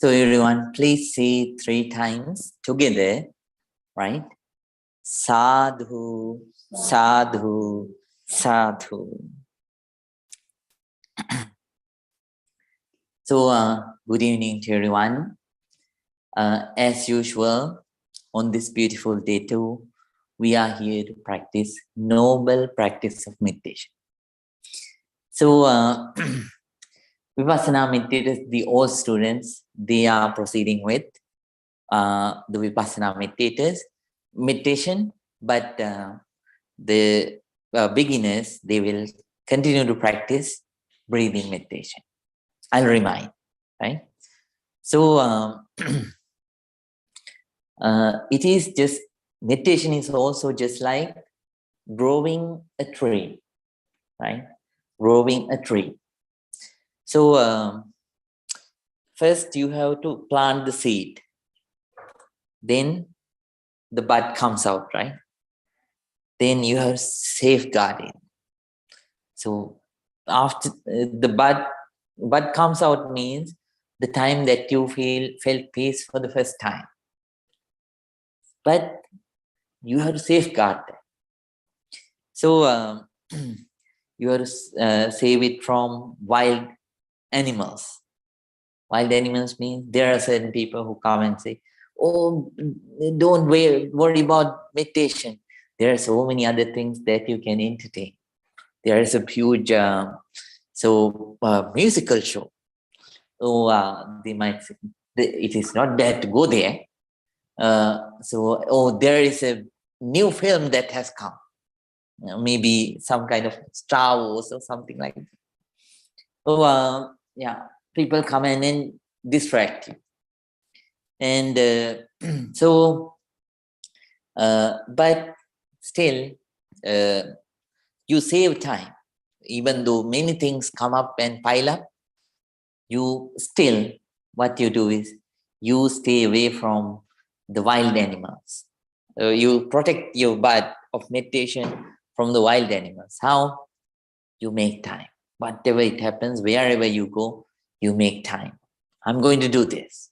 So everyone, please say 3 times together, right? Sadhu, sadhu, sadhu. So good evening to everyone. As usual, on this beautiful day too, we are here to practice noble practice of meditation. So Vipassana meditators, the old students, they are proceeding with the Vipassana meditation, but the beginners, they will continue to practice breathing meditation. I'll remind, right? So it is just, meditation is also just like growing a tree, right? Growing a tree. So first you have to plant the seed, then the bud comes out, right? Then you have safeguard it. So after the bud comes out means the time that you felt peace for the first time. But you have to safeguard that. So you have to save it from wild animals. Wild animals means there are certain people who come and say, oh, don't worry about meditation. There are so many other things that you can entertain. There is a huge musical show. So they might say, it is not bad to go there. There is a new film that has come. Maybe some kind of Star Wars or something like that. So people come in and distract you. And but still, you save time. Even though many things come up and pile up, you still, what you do is, you stay away from the wild animals. You protect your bud of meditation from the wild animals. How? You make time. Whatever it happens, wherever you go, you make time. I'm going to do this.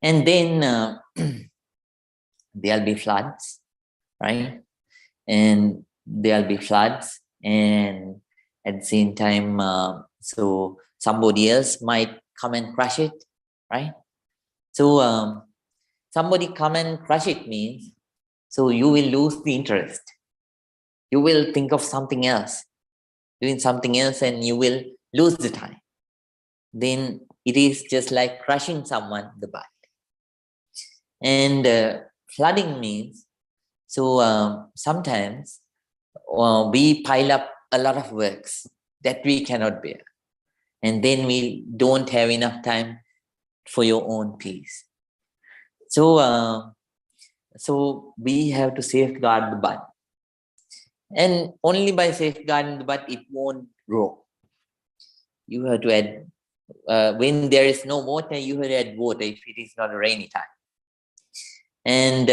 And then there'll be floods, right? And there'll be floods, and at the same time, so somebody else might come and crush it, right? So somebody come and crush it means, so you will lose the interest. You will think of something else, doing something else, and you will lose the time. Then it is just like crushing someone, the bud. And flooding means, sometimes we pile up a lot of works that we cannot bear. And then we don't have enough time for your own peace. So we have to safeguard the bud. And only by safeguarding the bud, it won't grow. You have to add, when there is no water, you have to add water if it is not a rainy time. And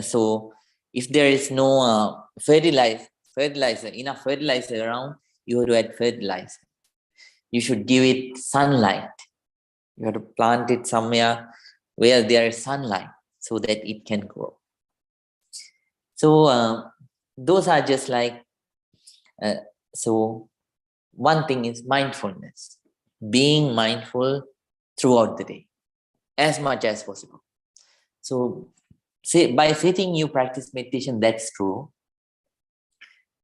so if there is no enough fertilizer around, you have to add fertilizer. You should give it sunlight. You have to plant it somewhere where there is sunlight so that it can grow. So those are just like, so one thing is mindfulness, being mindful throughout the day as much as possible. So by sitting, you practice meditation, that's true.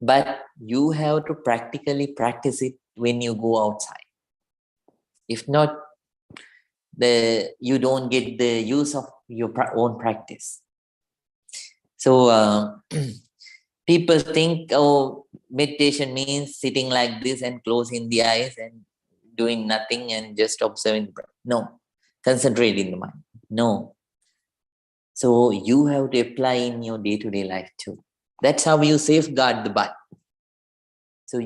But you have to practically practice it when you go outside. If not, you don't get the use of your own practice. So people think, oh, meditation means sitting like this and closing the eyes and doing nothing and just observing the breath. No, concentrate in the mind. No. So you have to apply in your day-to-day life too. That's how you safeguard the bud. So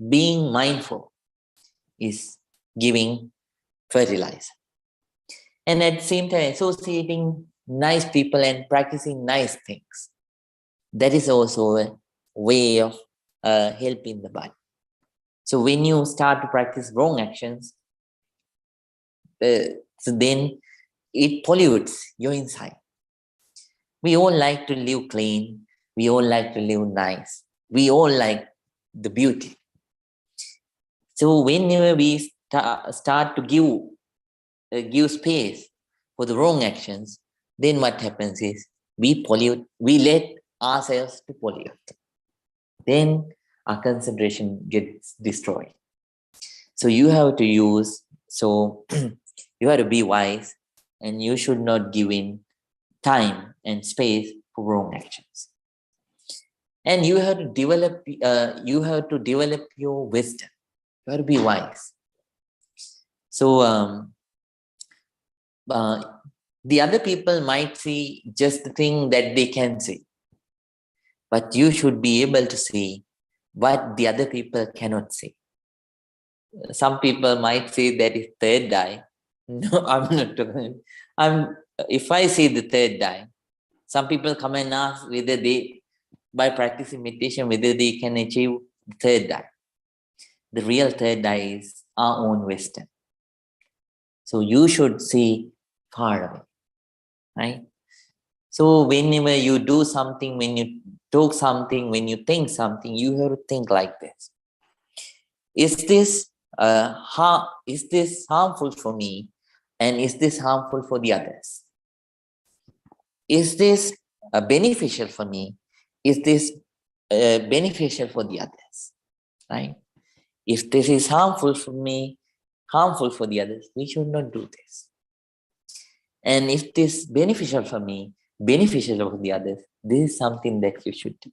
being mindful is giving fertilizer. And at the same time, associating nice people and practicing nice things. That is also a way of helping the bud. So when you start to practice wrong actions, So then it pollutes your inside. We all like to live clean. We all like to live nice. We all like the beauty. So whenever we start to give space for the wrong actions, then what happens is we let ourselves to pollute. Then our concentration gets destroyed. So you have to you have to be wise, and you should not give in time and space for wrong actions. And you have to develop your wisdom. You have to be wise. So the other people might see just the thing that they can see, but you should be able to see what the other people cannot see. Some people might say that is third eye. No, I'm not talking. If I see the third eye, some people come and ask whether they, by practicing meditation, whether they can achieve the third eye. The real third eye is our own wisdom. So you should see far away, right? So whenever you do something, when you talk something, when you think something, you have to think like this. Is this harmful for me, and is this harmful for the others? Is this beneficial for me? Is this beneficial for the others? Right? If this is harmful for me, harmful for the others, we should not do this. And if this is beneficial for me, beneficial for the others, this is something that you should do.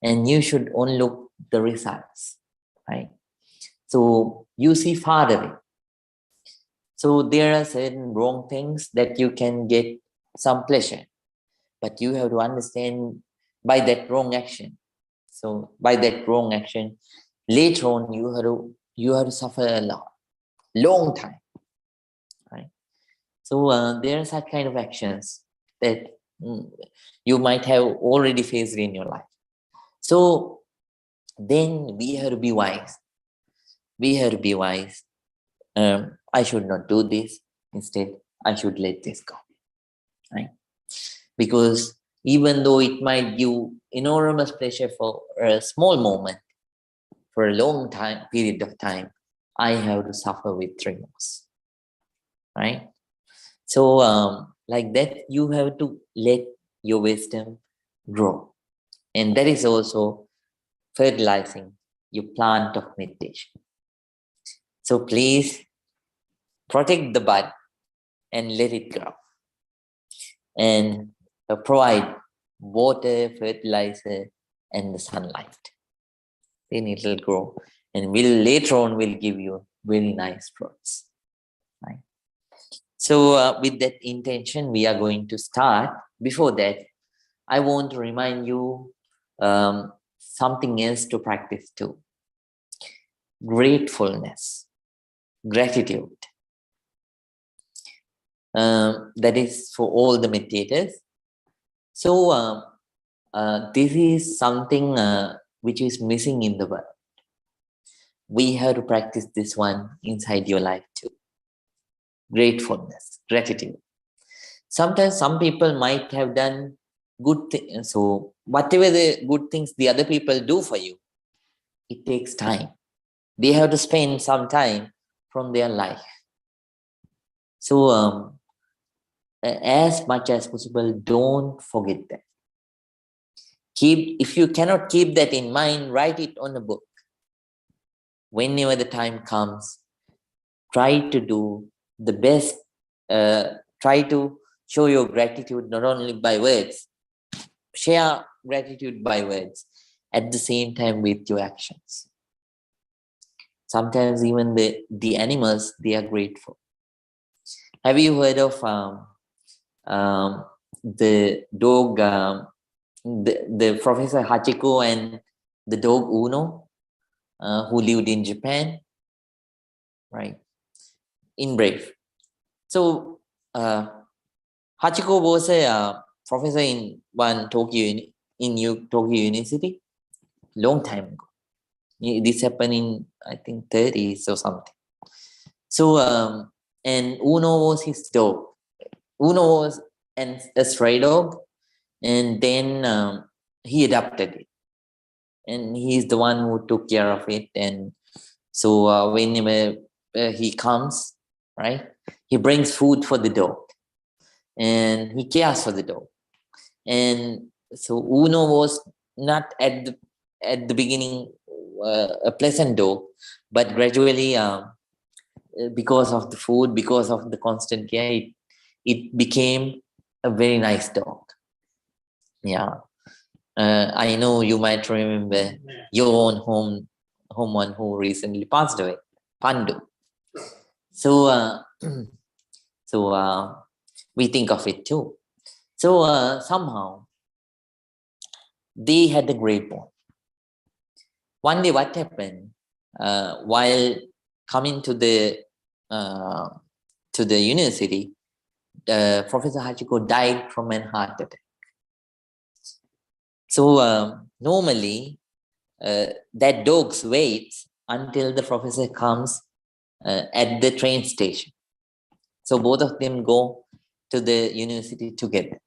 And you should only look the results, right? So you see far away. So there are certain wrong things that you can get some pleasure, but you have to understand by that wrong action. So by that wrong action, later on you have to suffer a lot, long time, right? So there are such kind of actions that you might have already faced in your life. So then we have to be wise. We have to be wise. I should not do this. Instead, I should let this go, right? Because even though it might give enormous pleasure for a small moment, for a long period of time, I have to suffer with remorse, right? So like that, you have to let your wisdom grow. And that is also fertilizing your plant of meditation. So please protect the bud and let it grow. And provide water, fertilizer, and the sunlight. Then it will grow, and later on will give you very nice fruits. Right? So with that intention, we are going to start. Before that, I want to remind you something else to practice too. Gratefulness, gratitude. That is for all the meditators. So this is something which is missing in the world. We have to practice this one inside your life too. Gratefulness, gratitude. Sometimes some people might have done good things. So whatever the good things the other people do for you, it takes time. They have to spend some time from their life. So as much as possible, don't forget that. If you cannot keep that in mind, write it on a book. Whenever the time comes, try to do the best. Try to show your gratitude not only by words, share gratitude by words, at the same time with your actions. Sometimes even the animals, they are grateful. Have you heard of the dog, the Professor Hachiko and the dog Uno, who lived in Japan, right? In Brave. So Hachiko was a professor in Tokyo University, long time ago. This happened in, I think, 30s or something. So and Uno was his dog. Uno was a stray dog, and then he adopted it, and he's the one who took care of it. And so whenever he comes, right, he brings food for the dog, and he cares for the dog. And so Uno was not at the beginning a pleasant dog, but gradually, because of the food, because of the constant care, it became a very nice dog. Yeah. I know you might remember your own home one who recently passed away, Pandu. So we think of it too. So somehow they had a great bond. One day, what happened while coming to the university? Professor Hachiko died from a heart attack. So normally, that dog waits until the professor comes at the train station. So both of them go to the university together.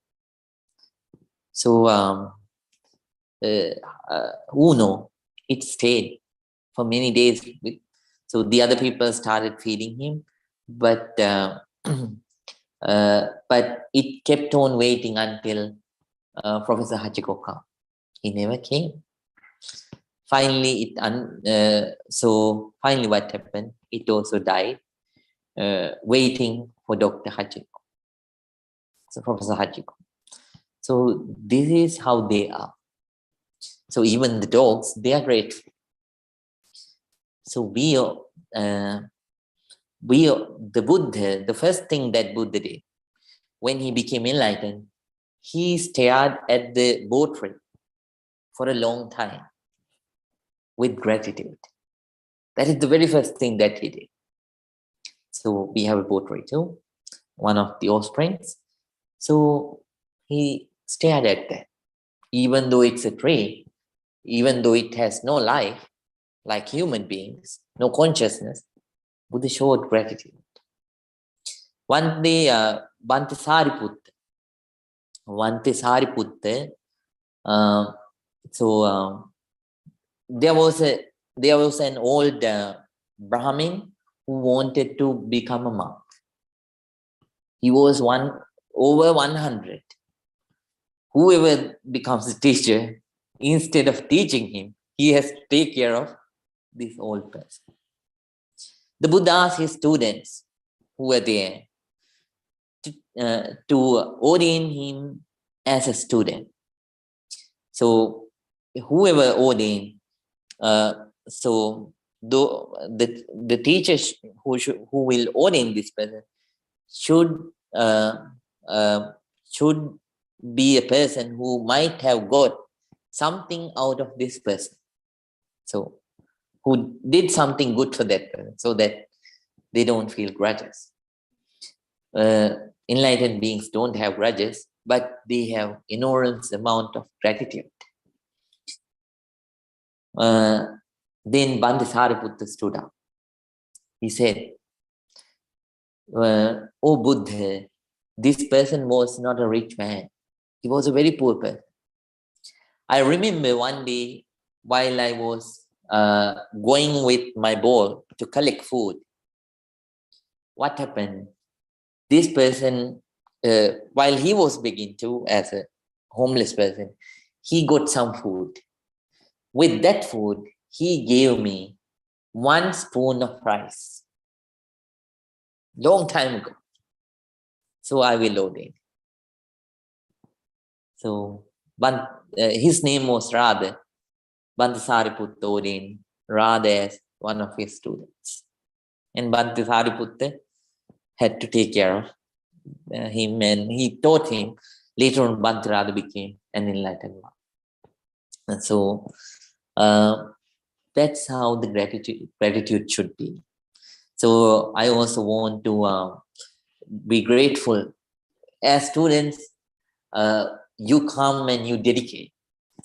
So Uno, it stayed for many days. So the other people started feeding him, but it kept on waiting until Professor Hachiko came. He never came. Finally, finally what happened? It also died, waiting for Dr. Hachiko, so Professor Hachiko. So this is how they are. So even the dogs, they are grateful. So the Buddha, the first thing that Buddha did when he became enlightened, he stared at the portrait for a long time with gratitude. That is the very first thing that he did. So we have a portrait too, one of the offsprings. So he stared at that. Even though it's a tree, even though it has no life, like human beings, no consciousness, Buddha showed gratitude. One day, Bhante Sariputta, there was an old Brahmin who wanted to become a monk. He was over 100. Whoever becomes a teacher, instead of teaching him, he has to take care of this old person. The Buddha asked his students who were there to ordain him as a student. So whoever ordained, the teachers who will ordain this person should be a person who might have got something out of this person. So who did something good for that person, so that they don't feel grudges. Enlightened beings don't have grudges, but they have enormous amount of gratitude. Then Bhante Sariputta stood up. He said, "Oh Buddha, this person was not a rich man. He was a very poor person. I remember one day while I was going with my bowl to collect food, what happened? This person, while he was begging too, as a homeless person, he got some food. With that food, he gave me 1 spoon of rice. Long time ago. So I will ordain. So his name was Radha. Bhante Sariputta ordained Radha as one of his students. And Bhante Sariputta had to take care of him, and he taught him. Later on, Bhante Radha became an enlightened one. And so that's how the gratitude should be. So I also want to be grateful. As students, you come and you dedicate.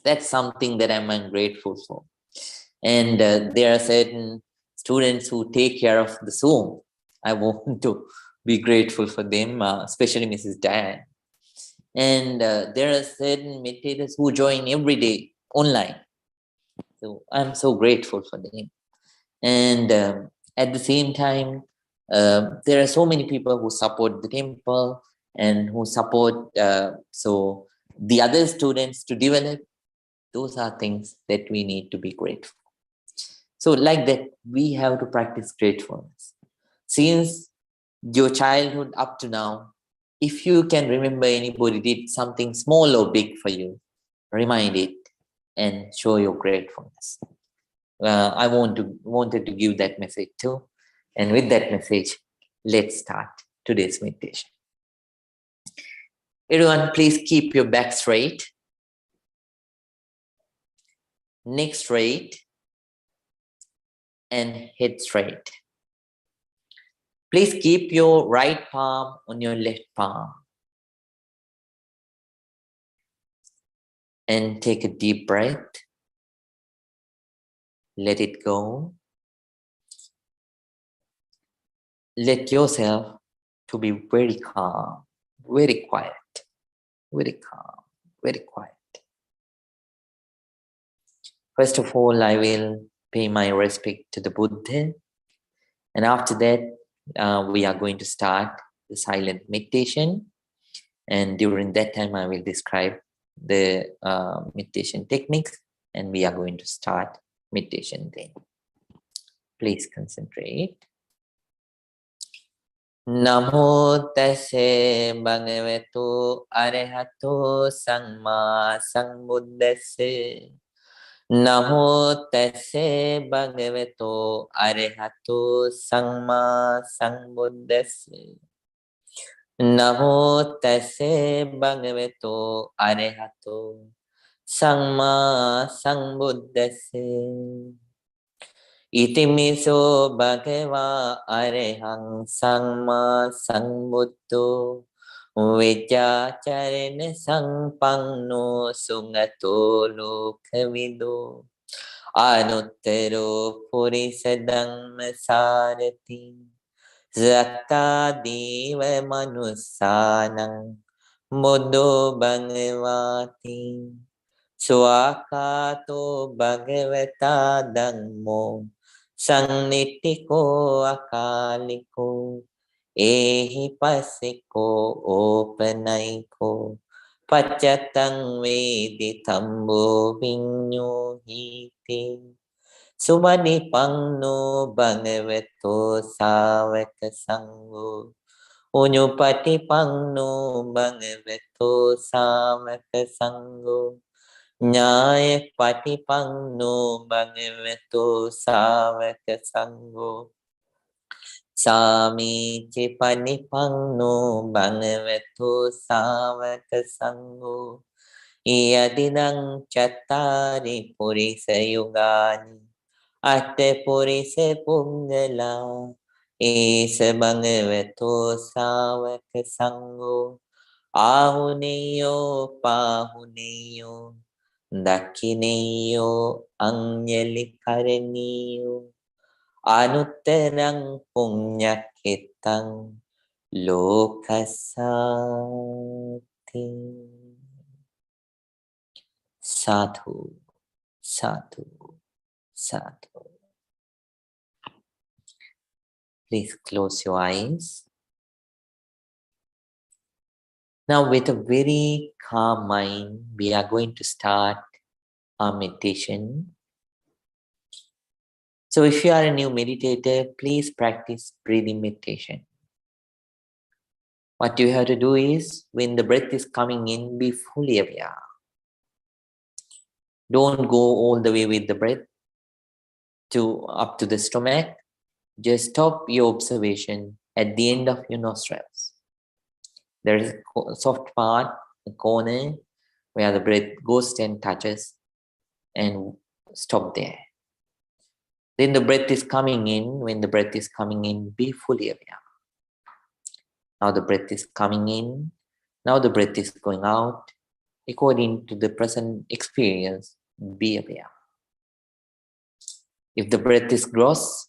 That's something that I'm grateful for. And there are certain students who take care of the Zoom. I want to Be grateful for them, especially Mrs. Diane. And there are certain meditators who join every day online. So I'm so grateful for them. And at the same time, there are so many people who support the temple and who support so the other students to develop. Those are things that we need to be grateful. So like that, we have to practice gratefulness. Since your childhood up to now, if you can remember anybody did something small or big for you, remind it and show your gratefulness. I wanted to give that message too. And with that message, let's start today's meditation. Everyone, please keep your back straight, neck straight, and head straight. Please keep your right palm on your left palm. And take a deep breath. Let it go. Let yourself to be very calm, very quiet, very calm, very quiet. First of all, I will pay my respect to the Buddha. And after that, we are going to start the silent meditation. And during that time, I will describe the meditation techniques, and we are going to start meditation then. Please concentrate. Namo tassa bhagavato arahato samma sambuddhassa. Namo tassa bhagavato arahato samma sambuddhassa. Namo tassa bhagavato arahato samma sambuddhassa. Itimiso bhagava arahang samma sambuddho vijjacharana sampanno sungato lokavido anuttaro purisa dhamma sarati zatta deva manussanam buddho bhagavati swakato bhagavata dhammo Sannitiko akaliko ehi pasiko opanaiko pachatang veditambo vinyo hiti sumani pangno bhagavato savaka sangho unyupati pangno bhagavato savaka sangho Nyaya patipangno bhagavato savaka sangho Sami panipangno bhagavato savaka sangho Yadidang chattari purisa yugani Atte purisa pungala Isa bhagavato savaka sangho Ahuneyo pahuneyo Dakhineyo Anjali Karaniyo Anuttarang Punyakitang Lokasati. Sadhu, sadhu, sadhu. Please close your eyes. Now, with a very calm mind, we are going to start our meditation. So if you are a new meditator, please practice breathing meditation. What you have to do is, when the breath is coming in, be fully aware. Don't go all the way with the breath up to the stomach. Just stop your observation at the end of your nostrils. There is a soft part, a corner, where the breath goes and touches, and stop there. Then the breath is coming in. When the breath is coming in, be fully aware. Now the breath is coming in. Now the breath is going out. According to the present experience, be aware. If the breath is gross,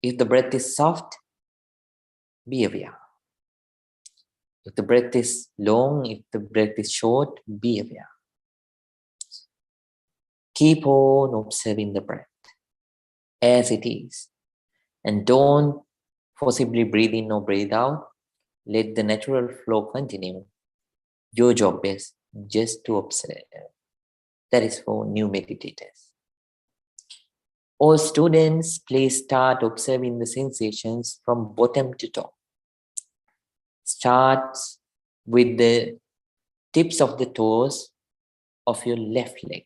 if the breath is soft, be aware. If the breath is long, if the breath is short, be aware. Keep on observing the breath as it is. And don't forcibly breathe in or breathe out. Let the natural flow continue. Your job is just to observe. That is for new meditators. All students, please start observing the sensations from bottom to top. Start with the tips of the toes of your left leg.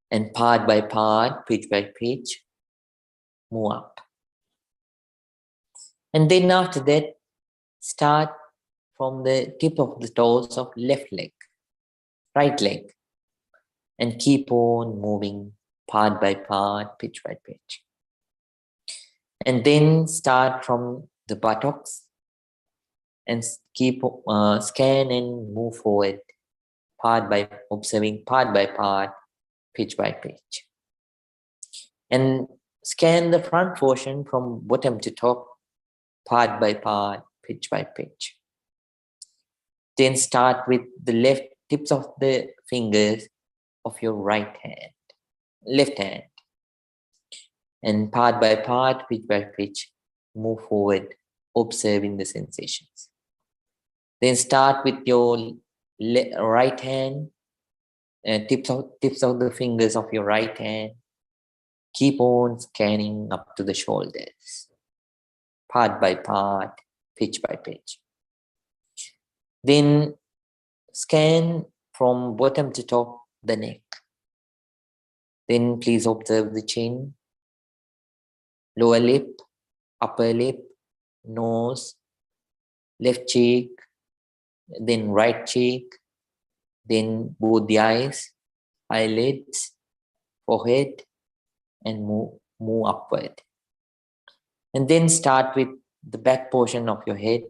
And part by part, pitch by pitch, move up. And then after that, start from the tip of the toes of left leg, right leg, and keep on moving part by part, pitch by pitch. And then start from the buttocks and keep scan and move forward observing part by part, pitch by pitch. And scan the front portion from bottom to top, part by part, pitch by pitch. Then start with the left tips of the fingers of your right hand, left hand. And part by part, pitch by pitch, move forward, observing the sensations. Then start with your right hand, tips of the fingers of your right hand. Keep on scanning up to the shoulders, part by part, pitch by pitch. Then scan from bottom to top the neck. Then please observe the chin, lower lip, upper lip, nose, left cheek, then right cheek, then both the eyes, eyelids, forehead, and move upward. And then start with the back portion of your head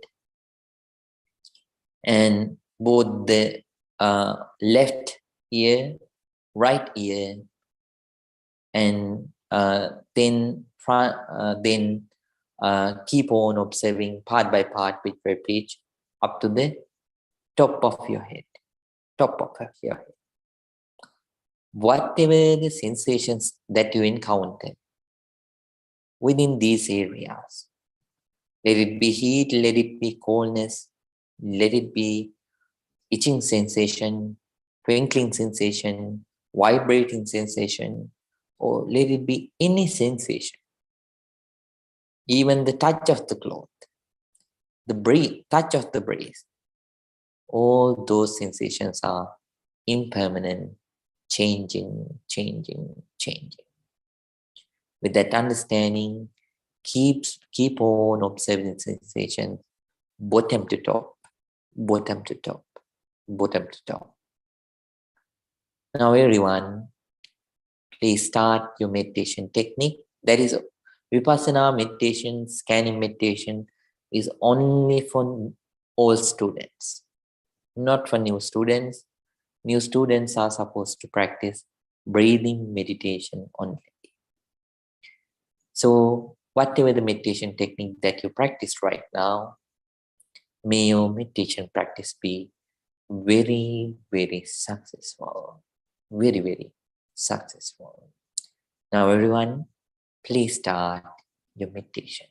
and both the left ear, right ear, and then keep on observing part by part, pitch by pitch, up to the top of your head. Whatever the sensations that you encounter within these areas, let it be heat, let it be coldness, let it be itching sensation, twinkling sensation, vibrating sensation, or let it be any sensation, even the touch of the cloth, the touch of the breeze. All those sensations are impermanent, changing. With that understanding, keep on observing sensations, bottom to top. Now everyone, please start your meditation technique. That is Vipassana meditation, scanning meditation is only for all students, not for new students. New students are supposed to practice breathing meditation only. So whatever the meditation technique that you practice right now, may your meditation practice be very, very successful. Very, very successful. Now everyone, please start your meditation.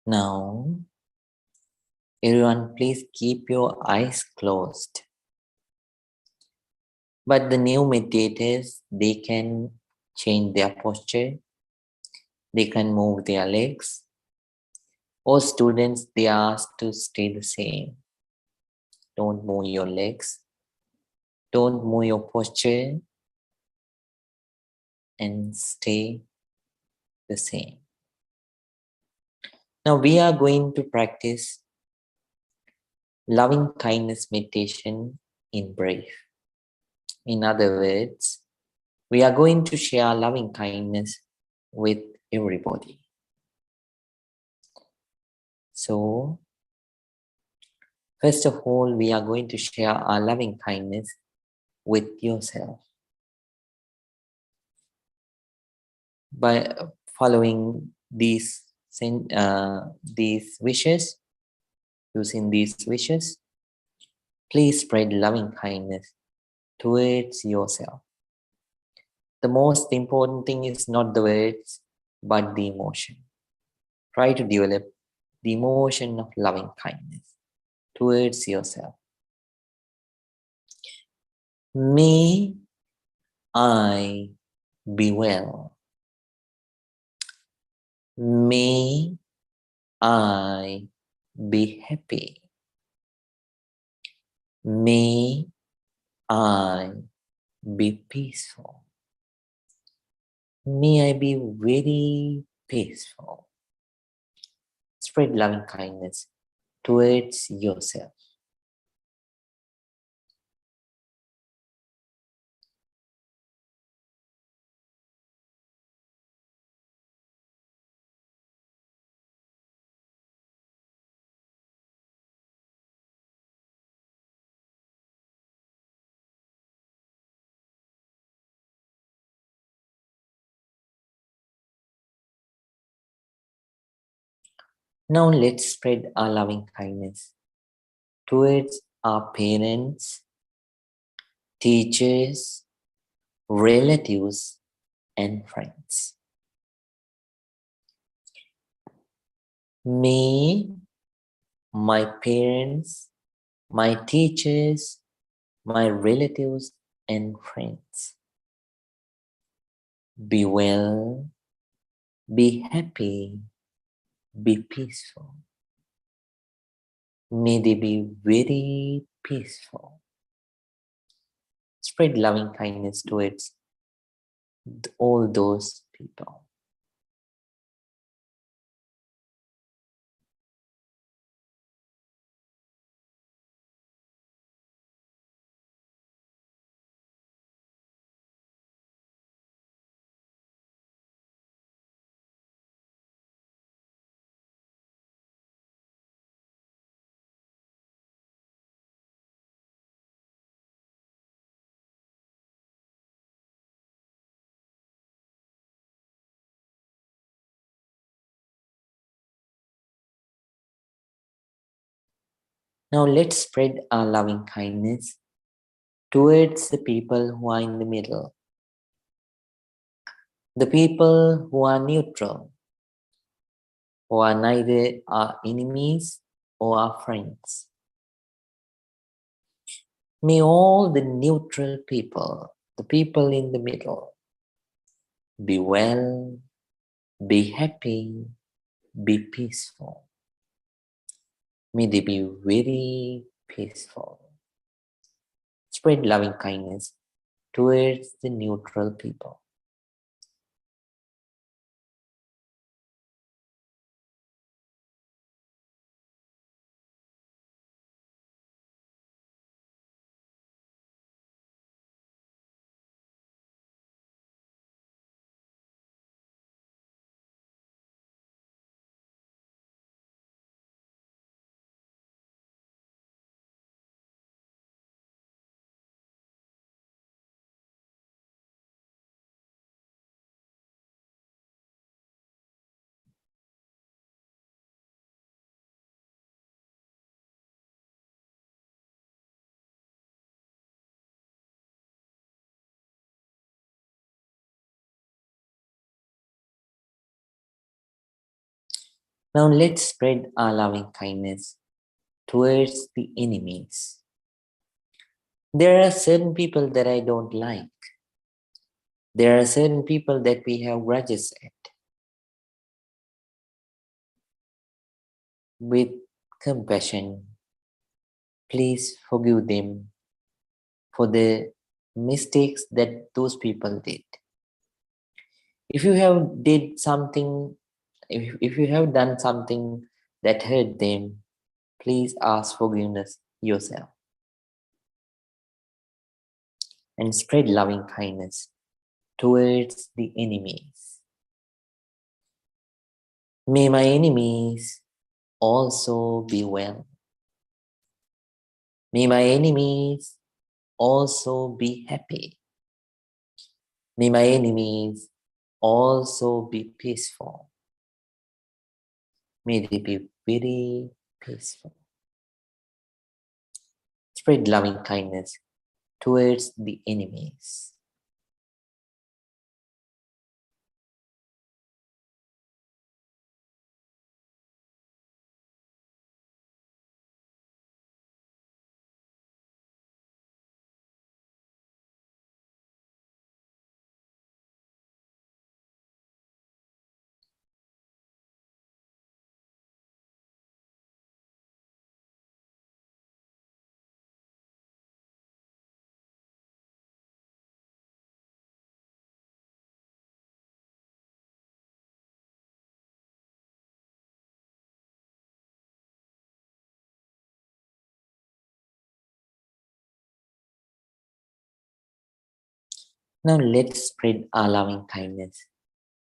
Now, everyone, please keep your eyes closed. But the new meditators, they can change their posture. They can move their legs. All students, they are asked to stay the same. Don't move your legs. Don't move your posture. And stay the same. Now we are going to practice loving kindness meditation in brief. In other words, we are going to share loving kindness with everybody. So, first of all, we are going to share our loving kindness with yourself. By following these wishes, using these wishes, please spread loving kindness towards yourself. The most important thing is not the words, but the emotion. Try to develop the emotion of loving kindness towards yourself. May I be well. May I be happy. May I be peaceful. May I be very peaceful. Spread loving kindness towards yourself. Now let's spread our loving kindness towards our parents, teachers, relatives, and friends. May my parents, my teachers, my relatives, and friends be well, be happy, be peaceful. May they be very peaceful. Spread loving kindness towards all those people. Now let's spread our loving kindness towards the people who are in the middle, the people who are neutral, who are neither our enemies or our friends. May all the neutral people, the people in the middle, be well, be happy, be peaceful. May they be very peaceful. Spread loving kindness towards the neutral people. Now let's spread our loving kindness towards the enemies. There are certain people that I don't like. There are certain people that we have grudges at. With compassion, please forgive them for the mistakes that those people did. If you have did something, if you have done something that hurt them, please ask forgiveness yourself and spread loving kindness towards the enemies. May my enemies also be well. May my enemies also be happy. May my enemies also be peaceful. May they be very peaceful. Spread loving kindness towards the enemies. Now let's spread our loving kindness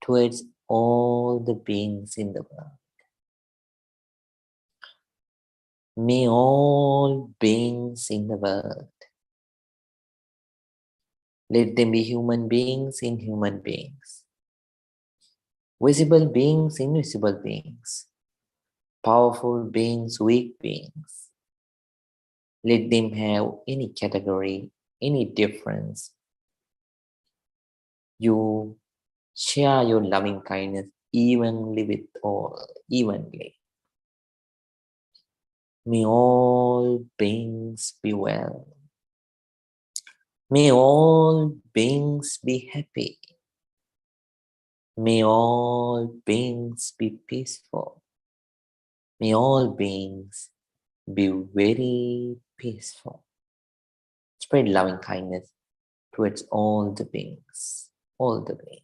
towards all the beings in the world. May all beings in the world, let them be human beings in human beings, visible beings, invisible beings, powerful beings, weak beings. Let them have any category, any difference. You share your loving kindness evenly with all, evenly. May all beings be well. May all beings be happy. May all beings be peaceful. May all beings be very peaceful. Spread loving kindness towards all the beings, all the beings.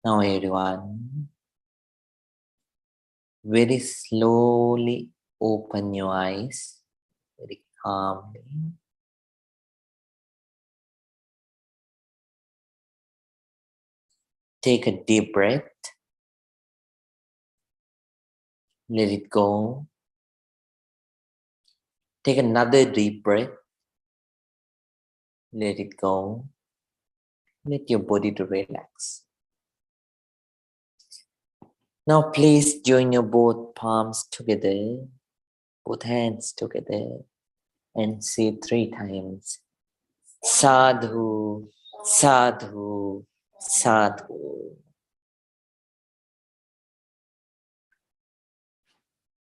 Now everyone, very slowly open your eyes, very calmly. Take a deep breath. Let it go. Take another deep breath. Let it go. Let your body to relax. Now please join your both palms together, both hands together, and say 3 times, Sadhu, Sadhu, Sadhu.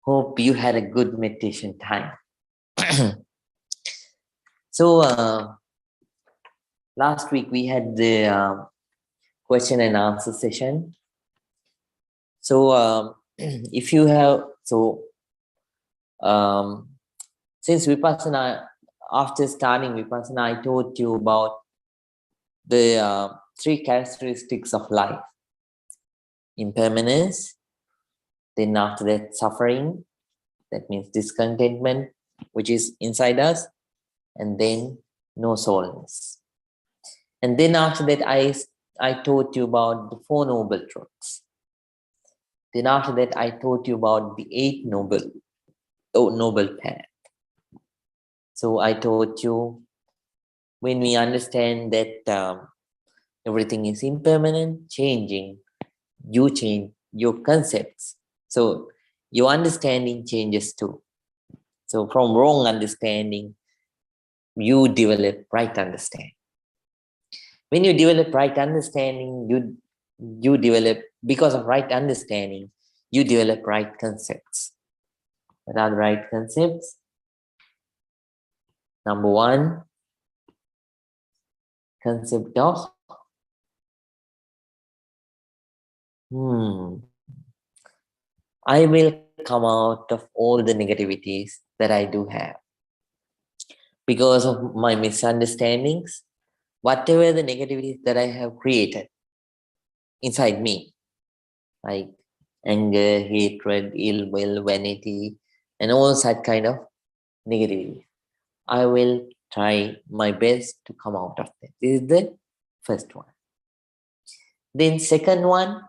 Hope you had a good meditation time. So last week we had the question and answer session. So if you have, so Since Vipassana, after starting Vipassana, I told you about the 3 characteristics of life: impermanence, then after that, suffering, that means discontentment, which is inside us, and then no soulness. And then after that, I taught you about the 4 noble truths. Then after that, I taught you about the 8 noble path. So I taught you, when we understand that everything is impermanent, changing, you change your concepts. So your understanding changes too. So from wrong understanding, you develop right understanding. When you develop right understanding, you develop, because of right understanding, you develop right concepts. What are the right concepts? Number 1, concept of I will come out of all the negativities that I do have. Because of my misunderstandings, whatever the negativities that I have created inside me, like anger, hatred, ill will, vanity, and all such kind of negativity, I will try my best to come out of that. This is the first one. Then second one,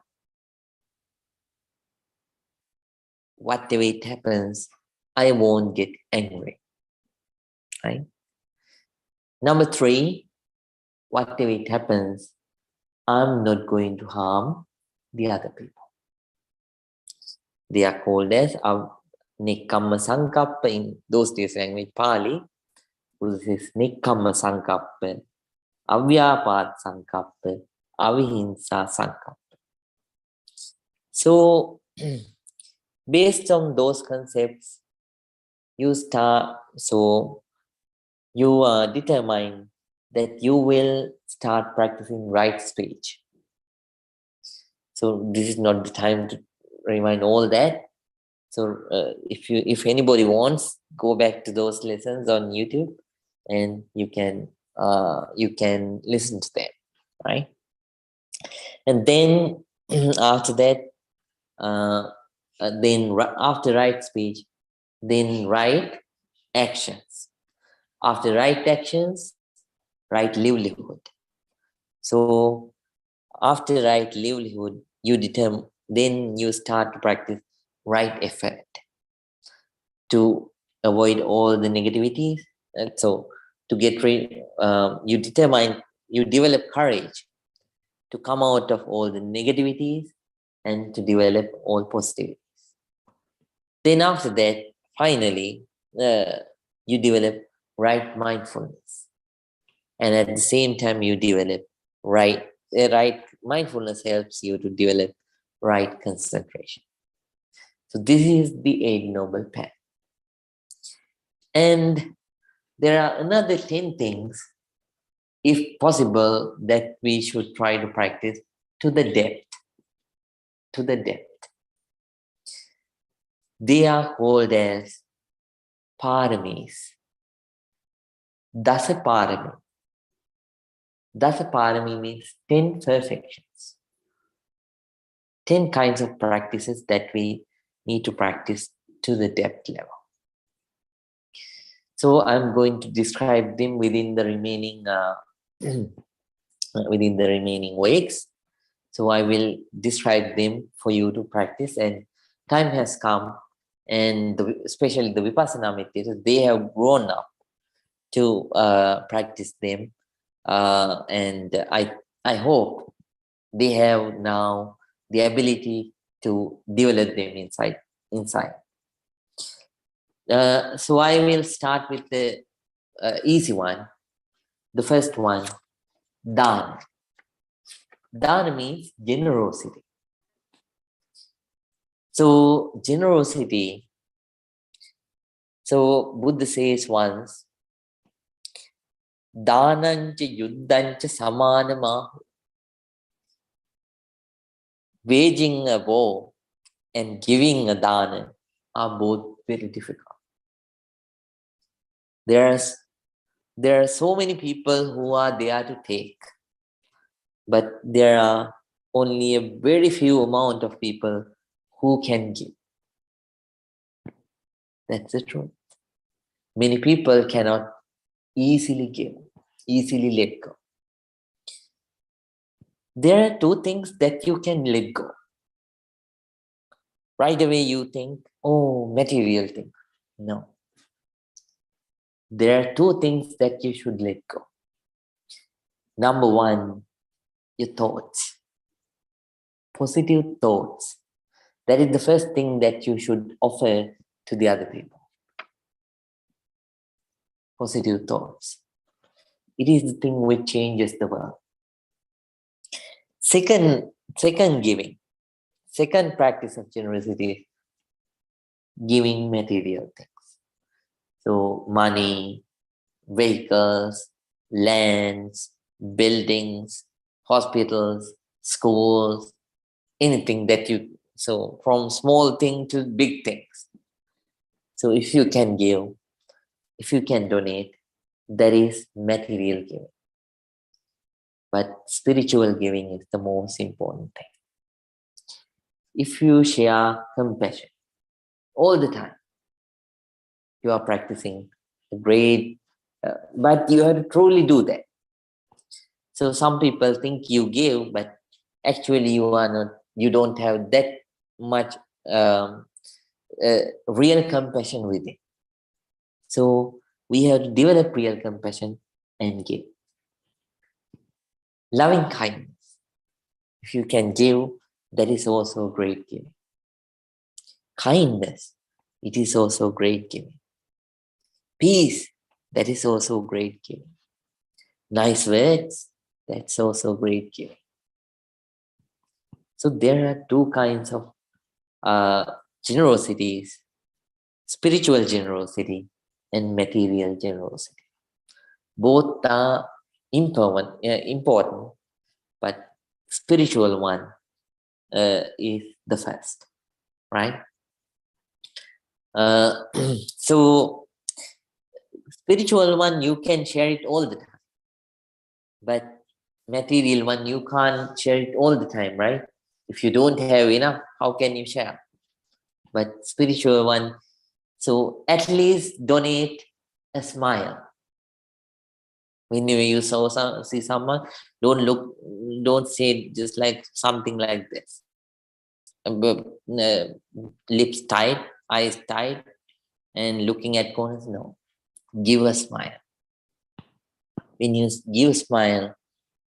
whatever it happens, I won't get angry. Right? Number 3, whatever it happens, I'm not going to harm the other people. They are called as Nikkamma Sankappa in those days language Pali. This is Nikkamma Sankappa, Avyapad Sankappa, Avihinsa Sankappa. So based on those concepts, you determine that you will start practicing right speech. So this is not the time to remind all that. So if anybody wants, go back to those lessons on YouTube, and you can listen to them, right? And then after that, after right speech, then right actions. After right actions, right livelihood. So after right livelihood, then you start to practice right effort to avoid all the negativities. And so to get rid, you develop courage to come out of all the negativities and to develop all positivities. Then after that, finally, you develop right mindfulness. And at the same time, you develop right mindfulness helps you to develop right concentration. So this is the 8 noble path. And there are another 10 things, if possible, that we should try to practice to the depth. To the depth. They are called as paramis. Dasa parami. Dasa parami means 10 perfections. 10 kinds of practices that we need to practice to the depth level. So I'm going to describe them within the remaining weeks. So I will describe them for you to practice, and time has come, and especially the Vipassana meditators, they have grown up to practice them, and I hope they have now the ability to develop them inside. So I will start with the easy one. The first one, dana. Dana means generosity. So generosity. So Buddha says once, danancha yuddhancha samanamahu. Waging a war and giving a dana are both very difficult. There are so many people who are there to take, but there are only a very few amount of people who can give. That's the truth. Many people cannot easily give, easily let go. There are two things that you can let go. Right away you think, oh, material things. No. There are two things that you should let go. Number one, your thoughts. Positive thoughts. That is the first thing that you should offer to the other people. Positive thoughts. It is the thing which changes the world. Second giving. Second practice of generosity is giving material things. So money, vehicles, lands, buildings, hospitals, schools, anything that you, so from small thing to big things. So if you can give, if you can donate, that is material giving. But spiritual giving is the most important thing. If you share compassion all the time, you are practicing a great, but you have to truly do that. So some people think you give, but actually you are not, you don't have that much real compassion with it. So we have to develop real compassion and give. Loving kindness. If you can give, that is also great giving. Kindness, it is also great giving. Peace, that is also great giving. Nice words, that's also great giving. So there are two kinds of generosities: spiritual generosity and material generosity. Both are important, but spiritual one is the first, right? So spiritual one, you can share it all the time, but material one, you can't share it all the time, right? If you don't have enough, how can you share? But spiritual one, so at least donate a smile. When you see someone, don't say just like something like this. Lips tight, eyes tight, and looking at corners. No, give a smile. When you give a smile,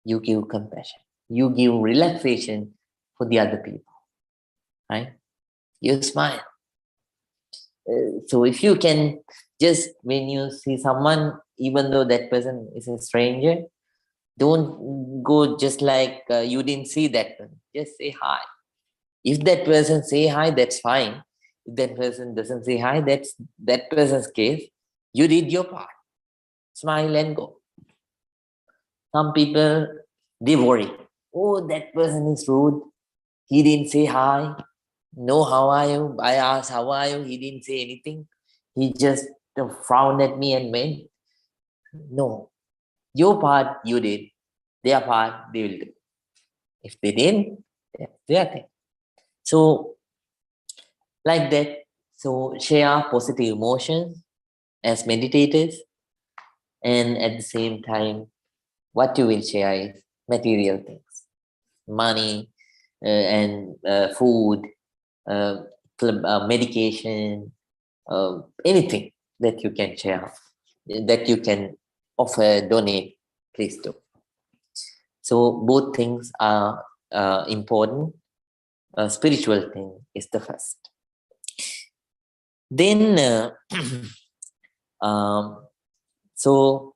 you give compassion. You give relaxation for the other people, right? You smile. So if you can just, when you see someone, even though that person is a stranger, don't go just like you didn't see that person. Just say hi. If that person say hi, that's fine. If that person doesn't say hi, that's that person's case. You did your part. Smile and go. Some people, they worry. Oh, that person is rude. He didn't say hi. No, how are you? I asked, how are you? He didn't say anything. He just frowned at me and went. No. Your part, you did. Their part, they will do. If they didn't, that's their thing. So, like that, so share positive emotions as meditators, and at the same time, what you will share is material things, money and food, medication, anything that you can share, that you can offer, donate, please do. So both things are important. Spiritual thing is the first. Then, so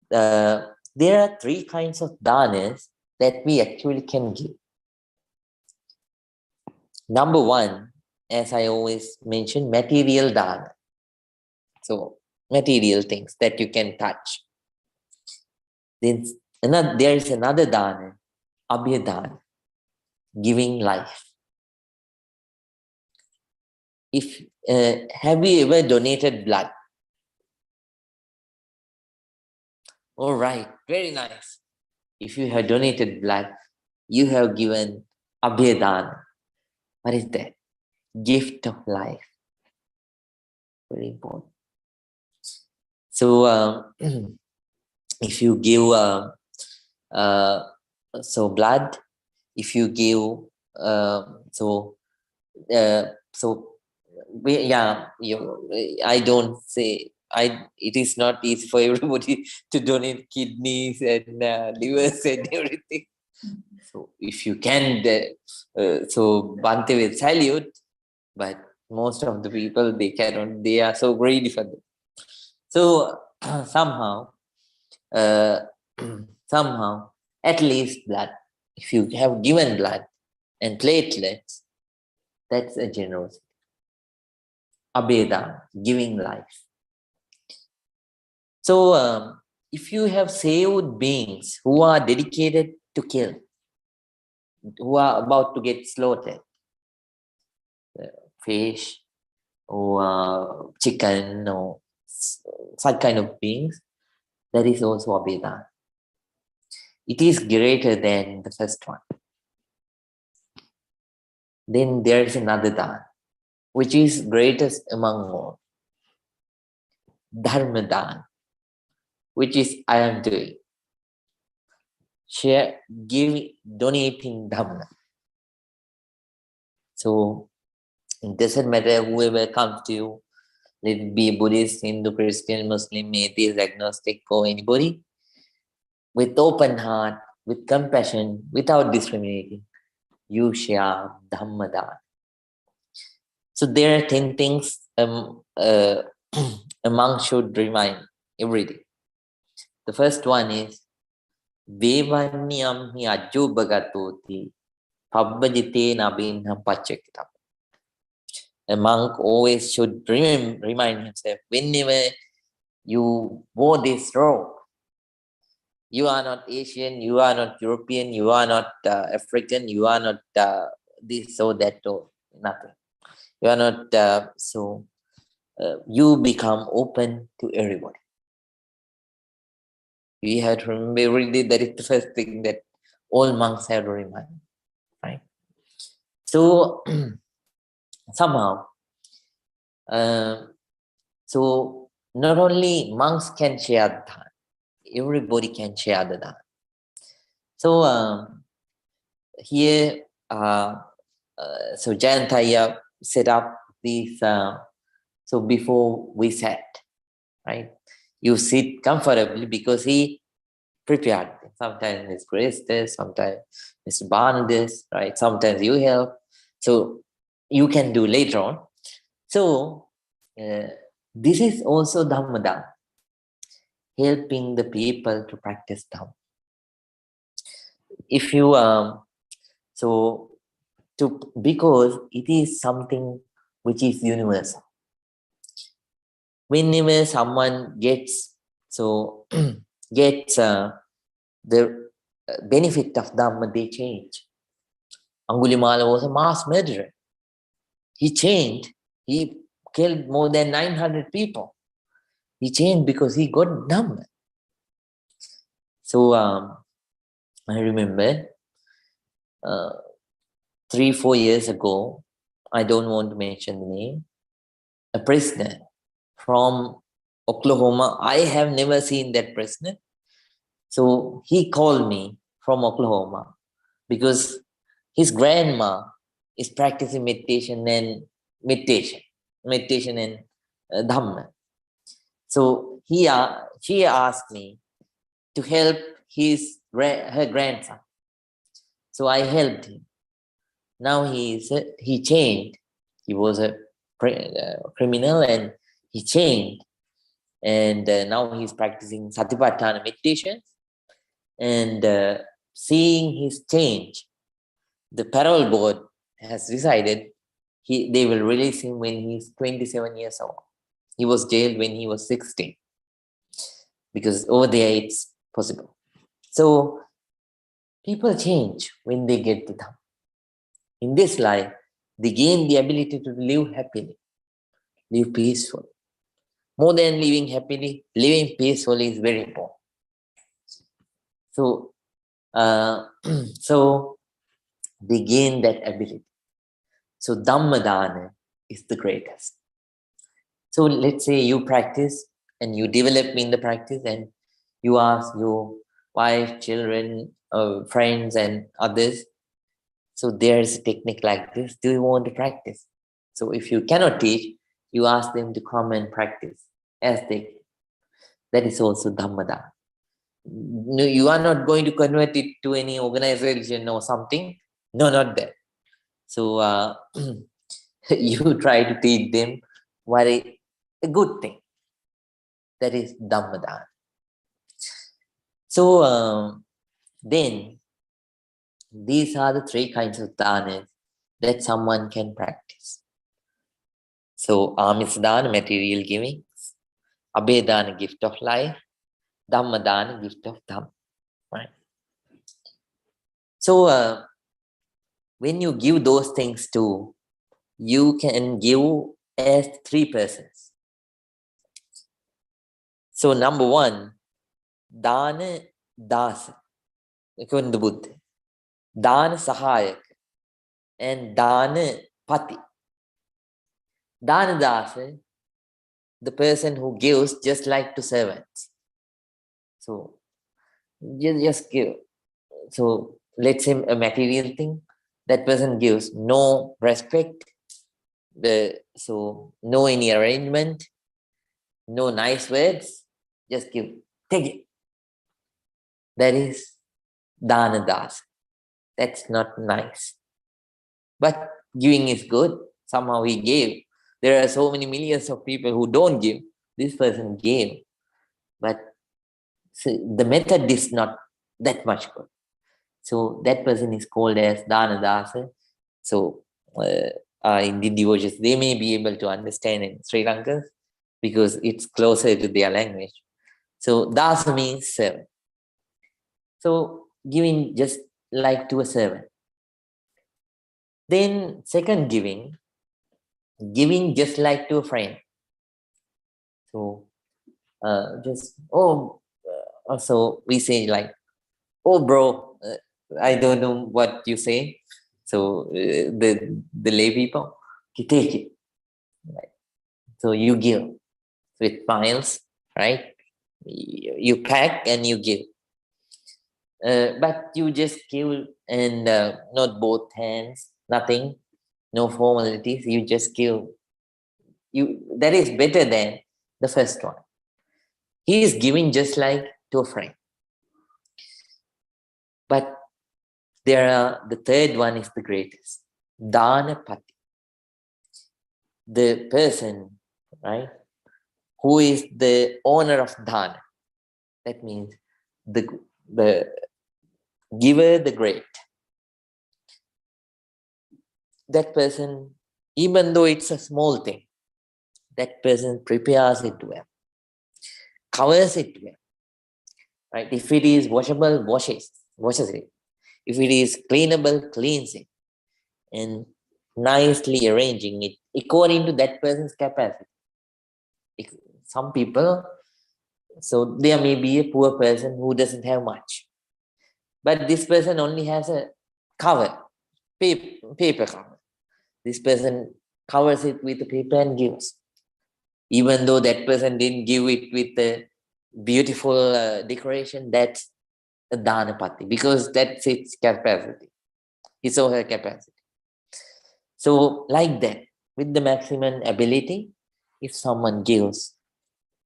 there are three kinds of danas that we actually can give. Number one, as I always mention, material dana. So material things that you can touch. Then there is another dana, abhya dana, giving life. If have you ever donated blood? All right, very nice. If you have donated blood, you have given abhedan. What is that? Gift of life. Very important. So if you give blood, if you give I don't say it is not easy for everybody to donate kidneys and livers and everything. So if you can, Bhante will salute, but most of the people, they cannot, they are so greedy for them. So somehow, at least blood, if you have given blood and platelets, that's a generosity. Abeda, giving life. So if you have saved beings who are dedicated to kill, who are about to get slaughtered, fish or chicken or such kind of beings, that is also abeda. It is greater than the first one. Then there is another dan, which is greatest among all. Dharma dan, which is I am doing. Share, giving, donating dhamma. So it doesn't matter whoever comes to you, let it be Buddhist, Hindu, Christian, Muslim, atheist, agnostic, or anybody, with open heart, with compassion, without discriminating, you share dhamma dan. So there are 10 things a monk should remind every day. The first one is Vevanyam hi ajubhagatoti pabbajite nabinham pachakitam. A monk always should remind himself, whenever you wore this robe, you are not Asian, you are not European, you are not African, you are not this or that or nothing. You are not, you become open to everybody. We have to remember every day, that is the first thing that all monks have to remind, right? So somehow, so not only monks can share the dhan, everybody can share the dhan. So here, so Jayantaya set up these, so before we sat, right? You sit comfortably because he prepared. Sometimes Miss Grace this, sometimes Mr. Barn this, right? Sometimes you help. So you can do later on. So this is also Dhammadam, helping the people to practice Dhamma. If you, because it is something which is universal. Whenever someone gets the benefit of Dhamma, they change. Angulimala was a mass murderer. He changed. He killed more than 900 people. He changed because he got Dhamma. So I remember 3-4 years ago, I don't want to mention the name, a prisoner from Oklahoma. I have never seen that prisoner. So he called me from Oklahoma because his grandma is practicing meditation and Dhamma. So she asked me to help her grandson. So I helped him. Now he changed. He was a criminal and he changed. And now he's practicing Satipatthana meditation. And seeing his change, the parole board has decided they will release him when he's 27 years old. He was jailed when he was 16 because over there it's possible. So people change when they get to Dhamma. In this life, they gain the ability to live happily, live peacefully. More than living happily, living peacefully is very important. So, so they gain that ability. So Dhammadana is the greatest. So let's say you practice and you develop in the practice, and you ask your wife, children, friends, and others. So there's a technique like this. Do you want to practice? So if you cannot teach, you ask them to come and practice as they. That is also Dhammadana. No, you are not going to convert it to any organization or something. No, not that. So you try to teach them what a good thing. That is Dhammadana. So then these are the three kinds of danas that someone can practice. So Amisdana, material giving, Abhedana, gift of life, Dhammadana, gift of Dhamma. Right? So when you give those things to, you can give as three persons. So number one, Dana Dasa, according to Buddha, Dana Sahayak, and Dana Pati. Dana Dasa, the person who gives just like to servants. So just give. So let's say a material thing, that person gives no respect, so no any arrangement, no nice words, just give, take it. That is Dana Das. That's not nice. But giving is good. Somehow he gave. There are so many millions of people who don't give. This person gave. But the method is not that much good. So that person is called as Dana Dasa. So in the devotees, they may be able to understand in Sri Lanka because it's closer to their language. So Dasa means servant. So giving just like to a servant. Then second giving just like to a friend. So so we say like, oh bro, I don't know what you say. So the lay people, you take it. Right? So you give with miles, right? You pack and you give. But you just give and not both hands, nothing, no formalities. You just give. That is better than the first one. He is giving just like to a friend. But the third one is the greatest. Dhanapati. The person, right, who is the owner of Dhana. That means the giver, the great. That person, even though it's a small thing, that person prepares it well, covers it well. Right? If it is washable, washes it. If it is cleanable, cleans it. And nicely arranging it according to that person's capacity. Some people, so there may be a poor person who doesn't have much, but this person only has a cover, paper cover. This person covers it with the paper and gives, even though that person didn't give it with a beautiful decoration. That's a dhanapati, because that's its capacity, his or her capacity. So like that, with the maximum ability, if someone gives,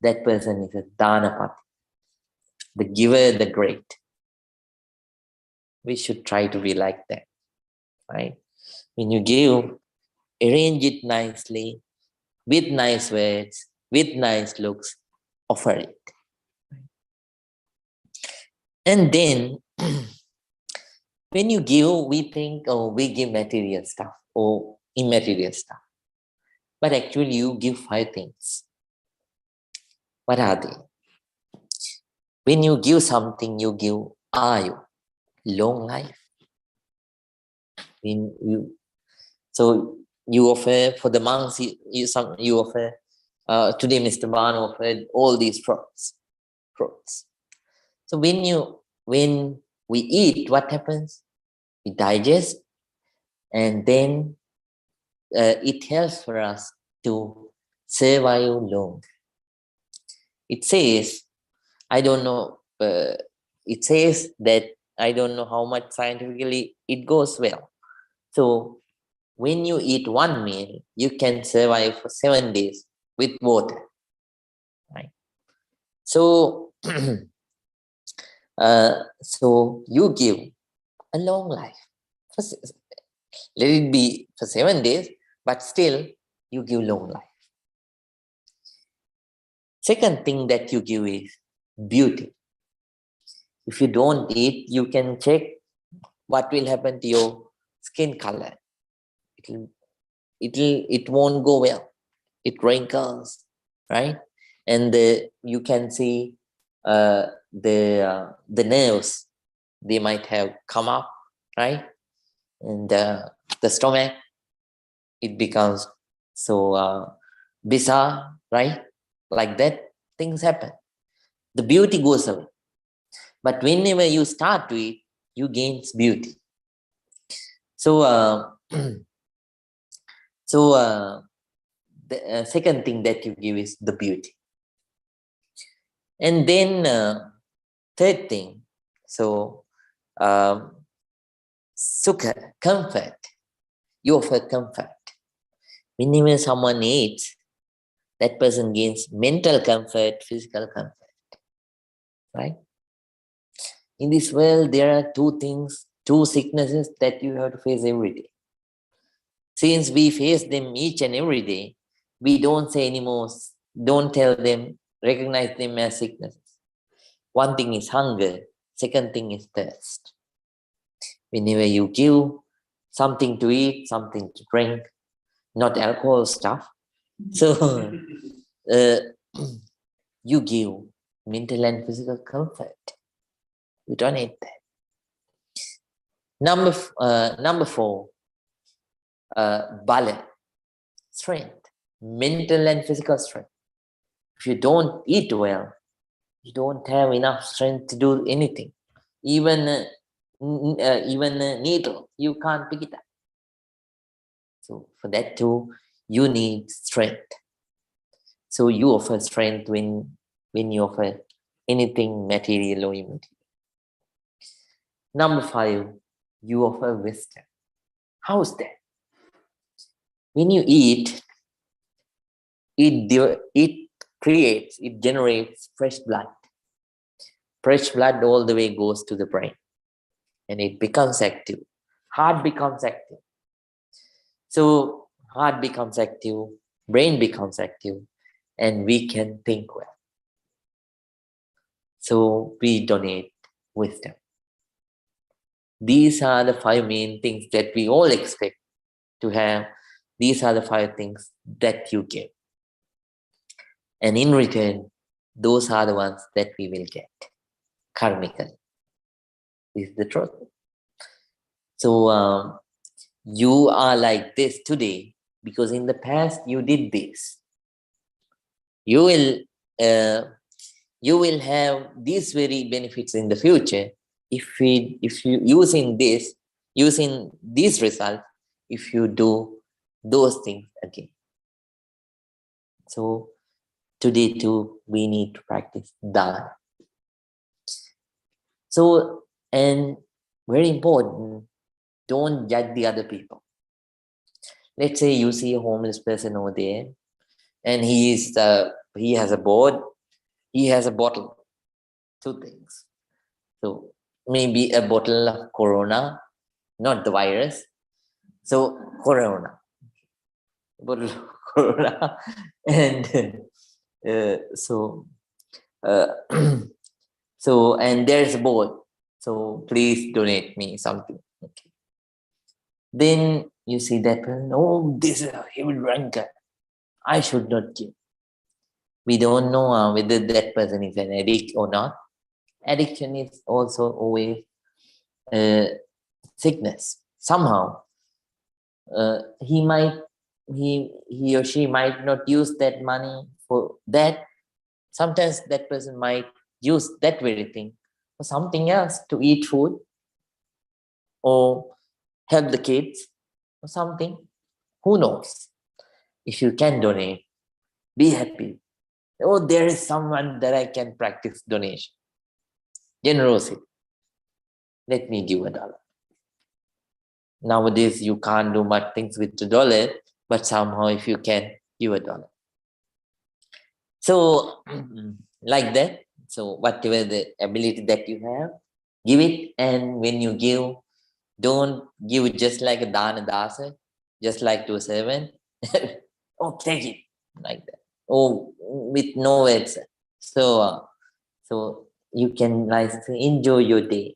that person is a dhanapati, the giver, the great. We should try to be like that, right? When you give, arrange it nicely, with nice words, with nice looks, offer it. And then, when you give, we think, oh, we give material stuff or immaterial stuff. But actually, you give 5 things. What are they? When you give something, you give ayu, long life. So you offer for the monks, you offer, today Mr. Ban offered all these fruits. So when you when we eat, what happens? We digest, and then it helps for us to survive long. It says, I don't know, it says that I don't know how much scientifically it goes well. So when you eat one meal, you can survive for 7 days with water, right? So, so you give a long life. Let it be for 7 days, but still you give long life. Second thing that you give is beauty. If you don't eat, you can check what will happen to your skin color. It won't go well. It wrinkles, right? And you can see the nerves, they might have come up, right? And the stomach, it becomes so bizarre, right? Like that, things happen. The beauty goes away. But whenever you start to eat, you gain beauty. So, the second thing that you give is the beauty. And then third thing, so sukha, comfort. You offer comfort. Whenever someone eats, that person gains mental comfort, physical comfort, right? In this world, there are two things, two sicknesses that you have to face every day. Since we face them each and every day, we don't say anymore, don't tell them, recognize them as sicknesses. One thing is hunger, second thing is thirst. Whenever you give something to eat, something to drink, not alcohol stuff, so you give mental and physical comfort. You don't need that. Number four, bala, strength, mental and physical strength. If you don't eat well, you don't have enough strength to do anything. Even a needle, you can't pick it up. So for that too, you need strength. So you offer strength when you offer anything material or immaterial. Number five, you offer wisdom. How's that? When you eat, it generates fresh blood. Fresh blood all the way goes to the brain, and it becomes active. Heart becomes active. So heart becomes active, brain becomes active, and we can think well. So we donate wisdom. These are the five main things that we all expect to have. These are the five things that you give. And in return, those are the ones that we will get karmically. This is the truth. So you are like this today because in the past you did this. You will have these very benefits in the future if you using these results, if you do those things again. So today too, we need to practice dana. So, and very important, don't judge the other people. Let's say you see a homeless person over there, and he has a board, he has a bottle, two things. So maybe a bottle of Corona, not the virus. So Corona, bottle of Corona, and so and there's a board. So please donate me something. Okay. Then you see that person, oh, this is a heavy drinker. I should not give. We don't know whether that person is an addict or not. Addiction is also always sickness. Somehow, he or she might not use that money for that. Sometimes that person might use that very thing or something else, to eat food, or help the kids, or something. Who knows? If you can donate, be happy. Oh, there is someone that I can practice donation. Generosity. Let me give $1. Nowadays, you can't do much things with $1, but somehow if you can, give $1. So, like that. So, whatever the ability that you have, give it. And when you give, don't give just like a dana dasa, just like to a servant. Oh, take it, like that. Oh, with no words. So you can like enjoy your day.